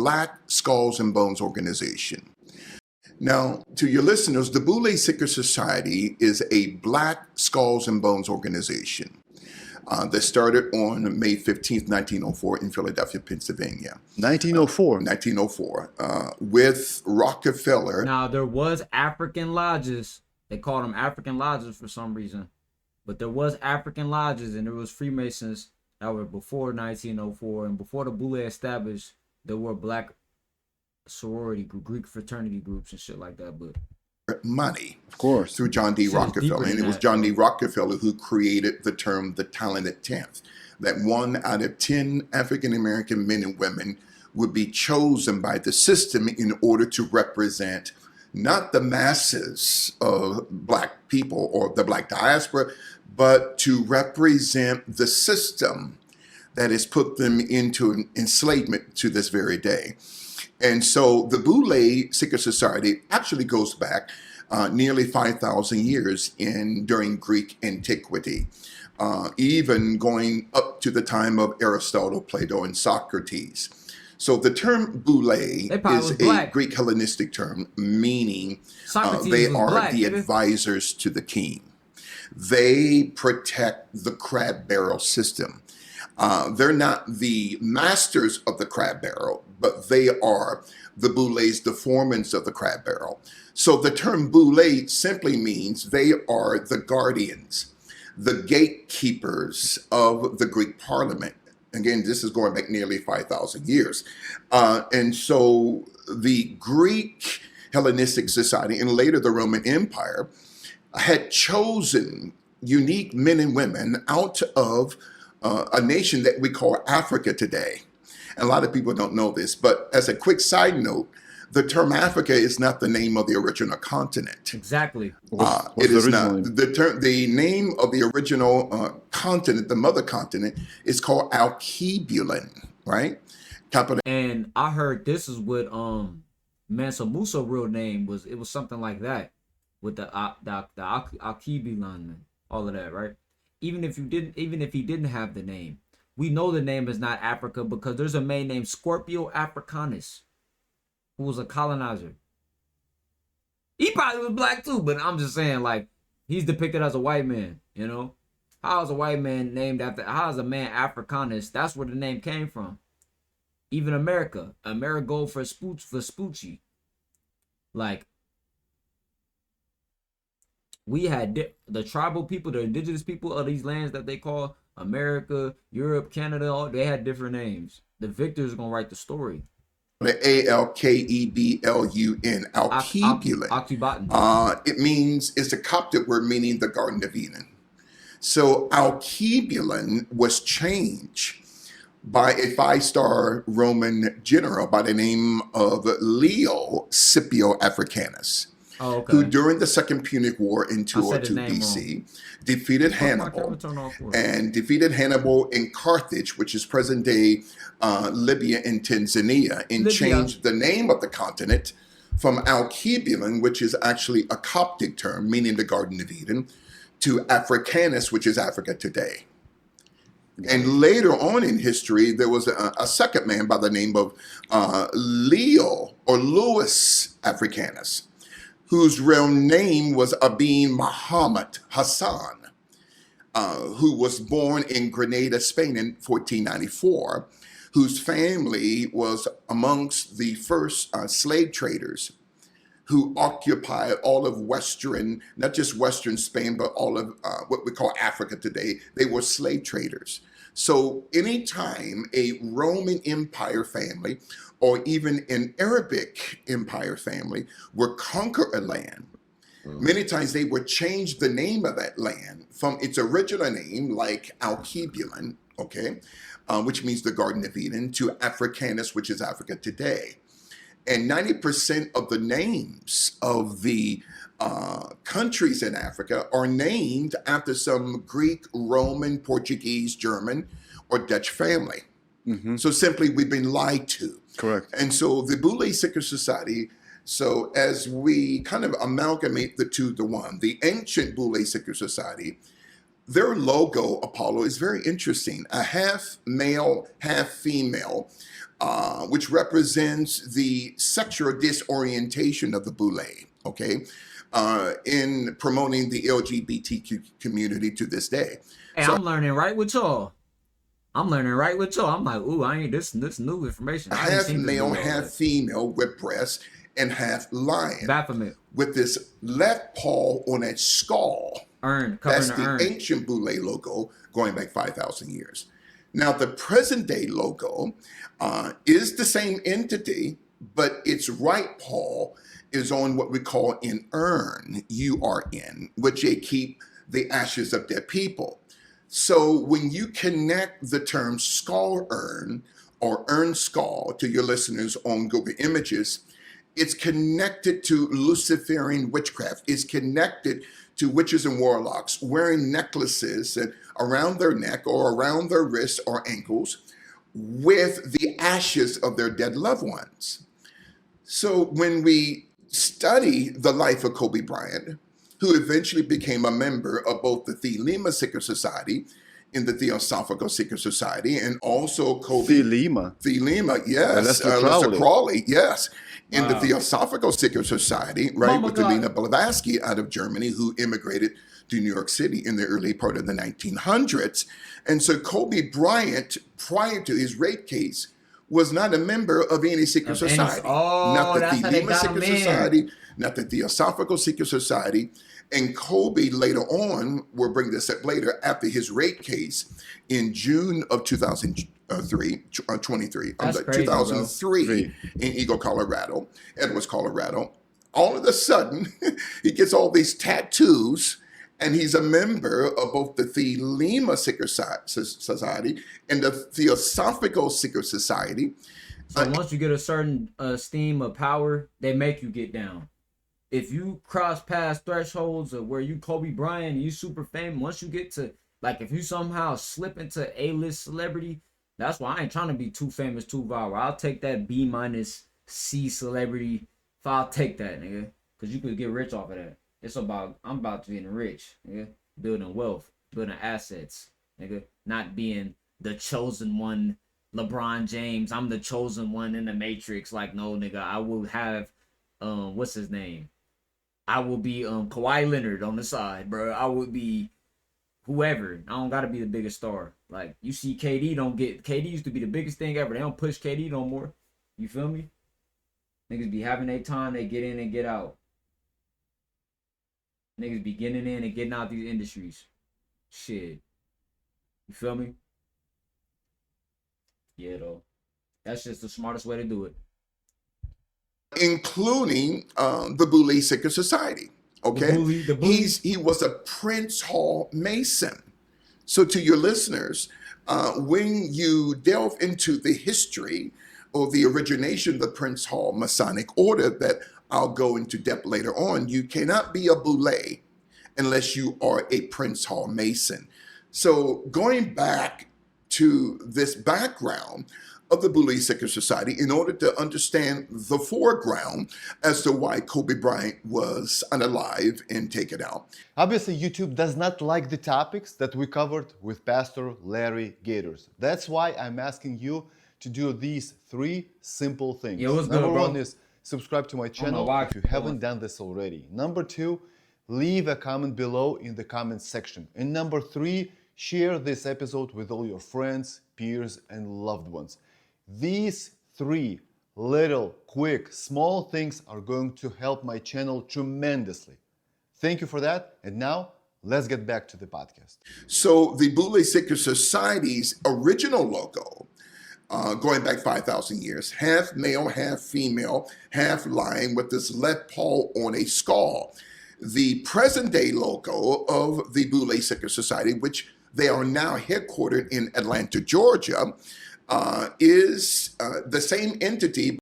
Black Skulls and Bones organization. Now, to your listeners, the Boule Secret Society is a Black Skulls and Bones organization that started on May 15th, 1904 in Philadelphia, Pennsylvania. 1904. 1904, with Rockefeller. Now, there was African lodges. They called them African lodges for some reason. But there was African lodges and there was Freemasons that were before 1904. And before the Boule established, there were Black sorority, Greek fraternity groups and shit like that. But money, of course, through John D. Rockefeller. And it was John D. Rockefeller who created the term the talented 10th, that 1 out of 10 African-American men and women would be chosen by the system in order to represent not the masses of Black people or the Black diaspora, but to represent the system that has put them into enslavement to this very day. And so the Boule Secret Society actually goes back nearly 5,000 years during Greek antiquity, even going up to the time of Aristotle, Plato, and Socrates. So the term Boule is a Greek Hellenistic term, meaning they are the advisors to the king. They protect the crab barrel system. They're not the masters of the crab barrel, but they are the Boules, the foremans of the crab barrel. So the term Boule simply means they are the guardians, the gatekeepers of the Greek parliament. Again, this is going back nearly 5,000 years. And so the Greek Hellenistic Society and later the Roman Empire had chosen unique men and women out of a nation that we call Africa today. And a lot of people don't know this, but as a quick side note, the term Africa is not the name of the original continent. Exactly. It is not. The name of the original continent, the mother continent, is called Alkebulan, right? And I heard this is what Mansa Musa real name was. It was something like that with the Alkebulan, all of that, right? Even if he didn't have the name, we know the name is not Africa because there's a man named Scorpio Africanus who was a colonizer. He probably was Black too, but I'm just saying, like, he's depicted as a white man, you know? How is a white man named after, how is a man Africanus? That's where the name came from. Even America for Spoochie. Like, we had the tribal people, the indigenous people of these lands that they call America, Europe, Canada, they had different names. The victors are going to write the story. The Alkebulun, Alkebulan. It means, it's a Coptic word meaning the Garden of Eden. So Alkebulan was changed by a 5-star Roman general by the name of Leo Scipio Africanus. Oh, okay. Who during the Second Punic War in 202 BC defeated Hannibal in Carthage, which is present-day Libya and Tanzania, and changed the name of the continent from Alkebulan, which is actually a Coptic term meaning the Garden of Eden, to Africanus, which is Africa today. And later on in history, there was a second man by the name of Leo or Louis Africanus, whose real name was Abin Muhammad Hassan, who was born in Grenada, Spain in 1494, whose family was amongst the first slave traders who occupied all of Western, not just Western Spain, but all of what we call Africa today. They were slave traders. So anytime a Roman Empire family or even an Arabic Empire family would conquer a land, many times they would change the name of that land from its original name, like Alkebulan, okay, which means the Garden of Eden, to Africanus, which is Africa today. And 90% of the names of the countries in Africa are named after some Greek, Roman, Portuguese, German, or Dutch family. Mm-hmm. So simply, we've been lied to. Correct. And so the Boule Secret Society, so as we kind of amalgamate the two to one, the ancient Boule Secret Society, their logo, Apollo, is very interesting. A half male, half female which represents the sexual disorientation of the Boule, okay, in promoting the LGBTQ community to this day. Hey, So I'm learning right with y'all. I'm learning right with y'all. I'm like, ooh, I ain't this new information. I ain't half seen this male, movie half already. female with breasts, and half lion Baphomet, with this left paw on a skull. urn, covering That's the the urn. ancient Boule logo going back 5,000 years. Now, the present day logo is the same entity, but its right paw is on what we call an urn, URN, which they keep the ashes of dead people. So when you connect the term skull urn or urn skull to your listeners on Google Images, it's connected to Luciferian witchcraft. It's connected to witches and warlocks wearing necklaces around their neck or around their wrists or ankles with the ashes of their dead loved ones. So when we study the life of Kobe Bryant, who eventually became a member of both the Thelema Secret Society and the Theosophical Secret Society, and also Kobe Thelema. Thelema, yes, Lester Lester Crowley. Crowley, yes, in the Wow. Theosophical Secret Society, right, Mama with God. Helena Blavatsky out of Germany, who immigrated to New York City in the early part of the 1900s. And so Kobe Bryant, prior to his rape case, was not a member of any secret Of any- society. oh, Not the that's how they Thelema got him Secret in. Society, not the Theosophical Secret Society. And Kobe later on, we'll bring this up later, after his rape case in June of 2003, That's crazy, 2003 in Eagle, Colorado, Edwards, Colorado. All of a sudden, he gets all these tattoos, and he's a member of both the Thelema Secret Society and the Theosophical Secret Society. So once you get a certain esteem of power, they make you get down. If you cross past thresholds of where you Kobe Bryant and you super famous, once you get to, like, if you somehow slip into A-list celebrity, that's why I ain't trying to be too famous, too viral. I'll take that B-C celebrity if I'll take that, nigga. Because you could get rich off of that. It's about, I'm about to getting rich, nigga. Building wealth, building assets, nigga. Not being the chosen one, LeBron James. I'm the chosen one in the Matrix. Like, no, nigga, I will have, what's his name? I will be Kawhi Leonard on the side, bro. I would be whoever. I don't gotta be the biggest star. Like, you see KD used to be the biggest thing ever. They don't push KD no more. You feel me? Niggas be having their time, they get in and get out. Niggas be getting in and getting out these industries. Shit. You feel me? Yeah, though. That's just the smartest way to do it. Including the Boule Secret Society. Okay, The Boule. he was a Prince Hall Mason. So to your listeners, when you delve into the history or the origination of the Prince Hall Masonic Order that I'll go into depth later on, you cannot be a Boule unless you are a Prince Hall Mason. So going back to this background of the Boule Secret Society in order to understand the foreground as to why Kobe Bryant was unalive and taken out. Obviously, YouTube does not like the topics that we covered with Pastor Larry Gators. That's why I'm asking you to do these 3 simple things. Yeah, what's good, Number bro? 1 is subscribe to my channel why if you haven't done this already. Number 2, leave a comment below in the comments section. And number 3, share this episode with all your friends, peers, and loved ones. These 3 little, quick, small things are going to help my channel tremendously. Thank you for that. And now, let's get back to the podcast. So the Boule Secret Society's original logo, going back 5,000 years, half male, half female, half lion with this left paw on a skull. The present day logo of the Boule Secret Society, which they are now headquartered in Atlanta, Georgia, is the same entity